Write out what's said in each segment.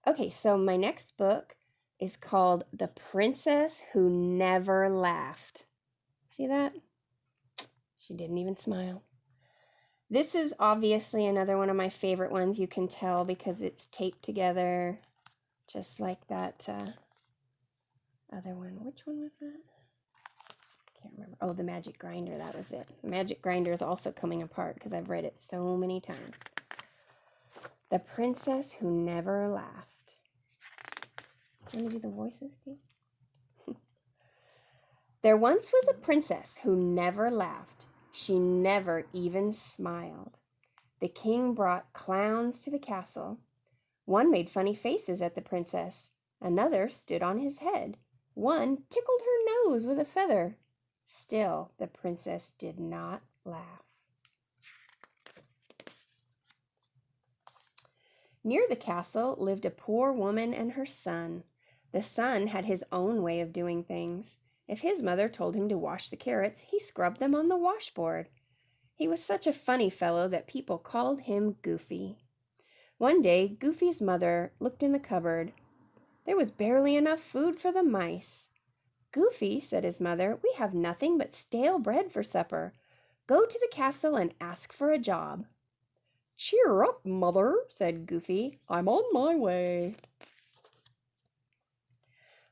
Okay, so my next book is called The Princess Who Never Laughed. See that? She didn't even smile. This is obviously another one of my favorite ones. You can tell because it's taped together just like that other one. Which one was that? Can't remember. Oh, the Magic Grinder. That was it. The Magic Grinder is also coming apart because I've read it so many times. The Princess Who Never Laughed. Let me do the voices, Steve. There once was a princess who never laughed. She never even smiled. The king brought clowns to the castle. One made funny faces at the princess. Another stood on his head. One tickled her nose with a feather. Still, the princess did not laugh. Near the castle lived a poor woman and her son. The son had his own way of doing things. If his mother told him to wash the carrots, he scrubbed them on the washboard. He was such a funny fellow that people called him Goofy. One day, Goofy's mother looked in the cupboard. There was barely enough food for the mice. Goofy, said his mother, we have nothing but stale bread for supper. Go to the castle and ask for a job. Cheer up, mother, said Goofy. I'm on my way.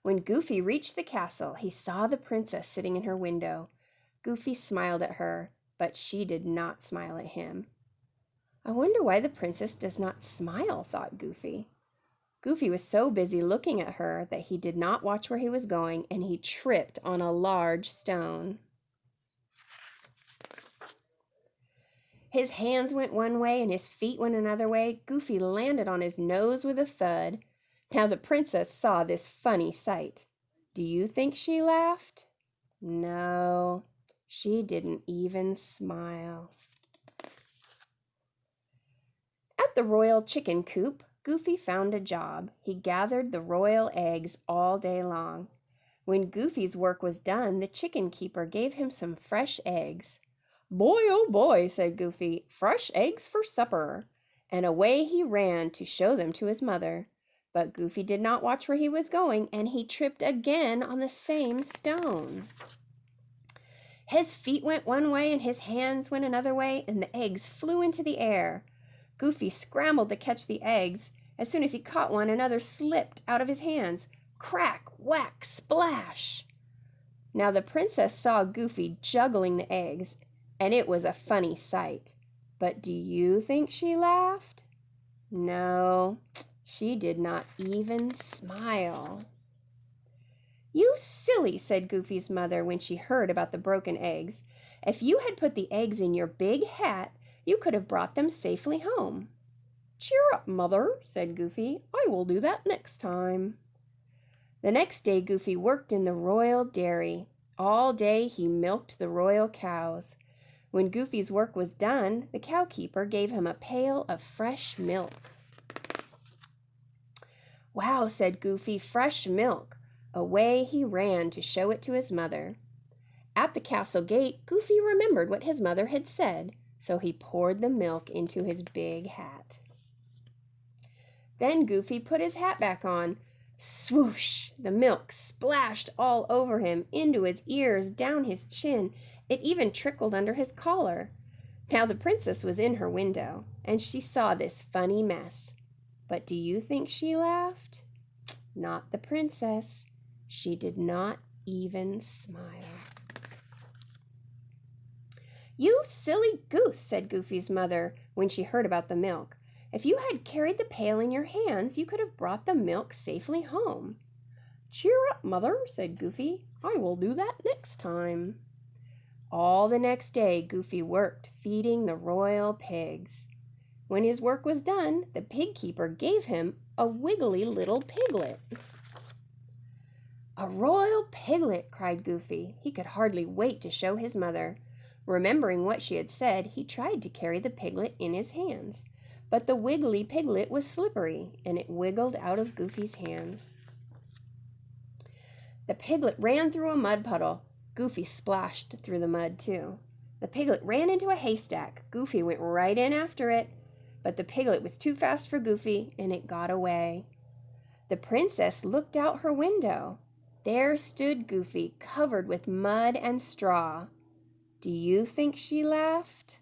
When Goofy reached the castle, he saw the princess sitting in her window. Goofy smiled at her, but she did not smile at him. I wonder why the princess does not smile, thought Goofy. Goofy was so busy looking at her that he did not watch where he was going, and he tripped on a large stone. His hands went one way and his feet went another way. Goofy landed on his nose with a thud. Now the princess saw this funny sight. Do you think she laughed? No, she didn't even smile. At the royal chicken coop, Goofy found a job. He gathered the royal eggs all day long. When Goofy's work was done, the chicken keeper gave him some fresh eggs. Boy, oh boy, said Goofy, fresh eggs for supper. And away he ran to show them to his mother. But Goofy did not watch where he was going, and he tripped again on the same stone. His feet went one way and his hands went another way, and the eggs flew into the air. Goofy scrambled to catch the eggs. As soon as he caught one, another slipped out of his hands. Crack, whack, splash! Now the princess saw Goofy juggling the eggs, and it was a funny sight. But do you think she laughed? No, she did not even smile. You silly, said Goofy's mother when she heard about the broken eggs. If you had put the eggs in your big hat, you could have brought them safely home. Cheer up, mother, said Goofy. I will do that next time. The next day Goofy worked in the royal dairy. All day he milked the royal cows. When Goofy's work was done, the cowkeeper gave him a pail of fresh milk. Wow, said Goofy, fresh milk. Away he ran to show it to his mother. At the castle gate, Goofy remembered what his mother had said, so he poured the milk into his big hat. Then Goofy put his hat back on. Swoosh! The milk splashed all over him, into his ears, down his chin. It even trickled under his collar. Now the princess was in her window, and she saw this funny mess. But do you think she laughed? Not the princess. She did not even smile. You silly goose, said Goofy's mother when she heard about the milk. If you had carried the pail in your hands, you could have brought the milk safely home. Cheer up, mother, said Goofy. I will do that next time. All the next day, Goofy worked feeding the royal pigs. When his work was done, the pig keeper gave him a wiggly little piglet. A royal piglet, cried Goofy. He could hardly wait to show his mother. Remembering what she had said, he tried to carry the piglet in his hands. But the wiggly piglet was slippery, and it wiggled out of Goofy's hands. The piglet ran through a mud puddle. Goofy splashed through the mud, too. The piglet ran into a haystack. Goofy went right in after it. But the piglet was too fast for Goofy, and it got away. The princess looked out her window. There stood Goofy, covered with mud and straw. Do you think she laughed?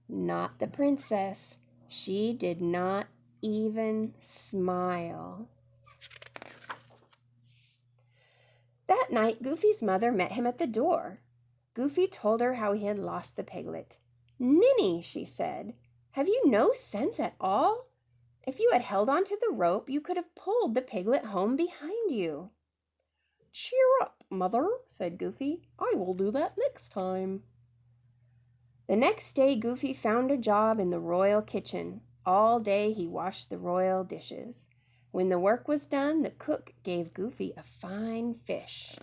Not the princess. She did not even smile. That night, Goofy's mother met him at the door. Goofy told her how he had lost the piglet. "Ninny," she said, "have you no sense at all? If you had held on to the rope, you could have pulled the piglet home behind you." "Cheer up, mother," said Goofy. "I will do that next time." The next day, Goofy found a job in the royal kitchen. All day he washed the royal dishes. When the work was done, the cook gave Goofy a fine fish.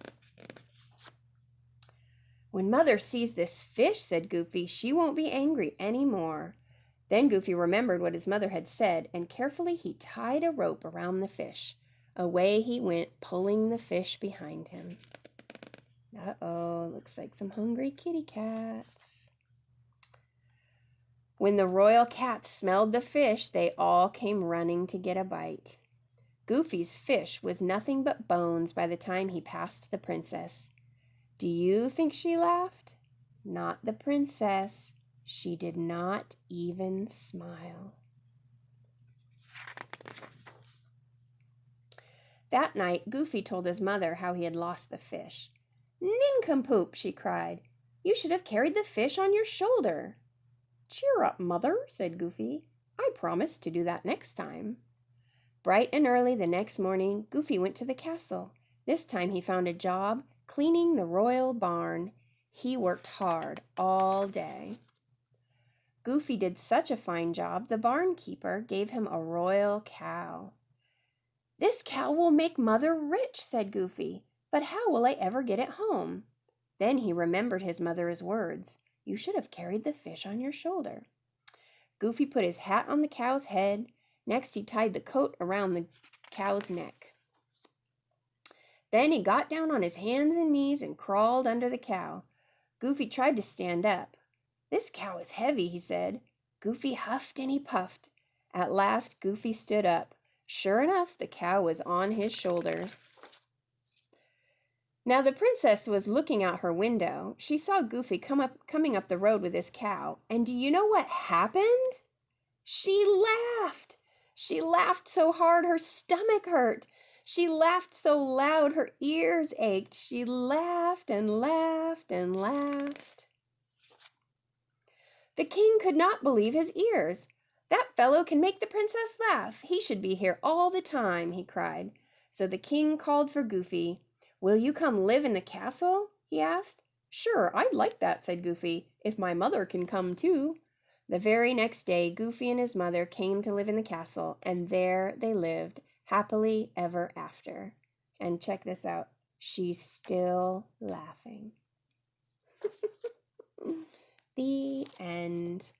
"When Mother sees this fish," said Goofy, "she won't be angry any more." Then Goofy remembered what his mother had said, and carefully he tied a rope around the fish. Away he went, pulling the fish behind him. Uh-oh, looks like some hungry kitty cats. When the royal cats smelled the fish, they all came running to get a bite. Goofy's fish was nothing but bones by the time he passed the princess. Do you think she laughed? Not the princess. She did not even smile. That night, Goofy told his mother how he had lost the fish. "Nincompoop!" she cried. "You should have carried the fish on your shoulder." "Cheer up, Mother," said Goofy. "I promise to do that next time." Bright and early the next morning, Goofy went to the castle. This time he found a job cleaning the royal barn. He worked hard all day. Goofy did such a fine job, the barn keeper gave him a royal cow. "This cow will make Mother rich," said Goofy, "but how will I ever get it home?" Then he remembered his mother's words. You should have carried the fish on your shoulder. Goofy put his hat on the cow's head. Next he tied the coat around the cow's neck. Then he got down on his hands and knees and crawled under the cow. Goofy tried to stand up. "This cow is heavy," he said. Goofy huffed and he puffed. At last Goofy stood up. Sure enough, the cow was on his shoulders. Now the princess was looking out her window. She saw Goofy coming up the road with his cow. And do you know what happened? She laughed. She laughed so hard her stomach hurt. She laughed so loud her ears ached. She laughed and laughed and laughed. The king could not believe his ears. "That fellow can make the princess laugh. He should be here all the time," he cried. So the king called for Goofy. "Will you come live in the castle?" he asked. "Sure, I'd like that," said Goofy, "if my mother can come too." The very next day, Goofy and his mother came to live in the castle, and there they lived, happily ever after. And check this out. She's still laughing. The end.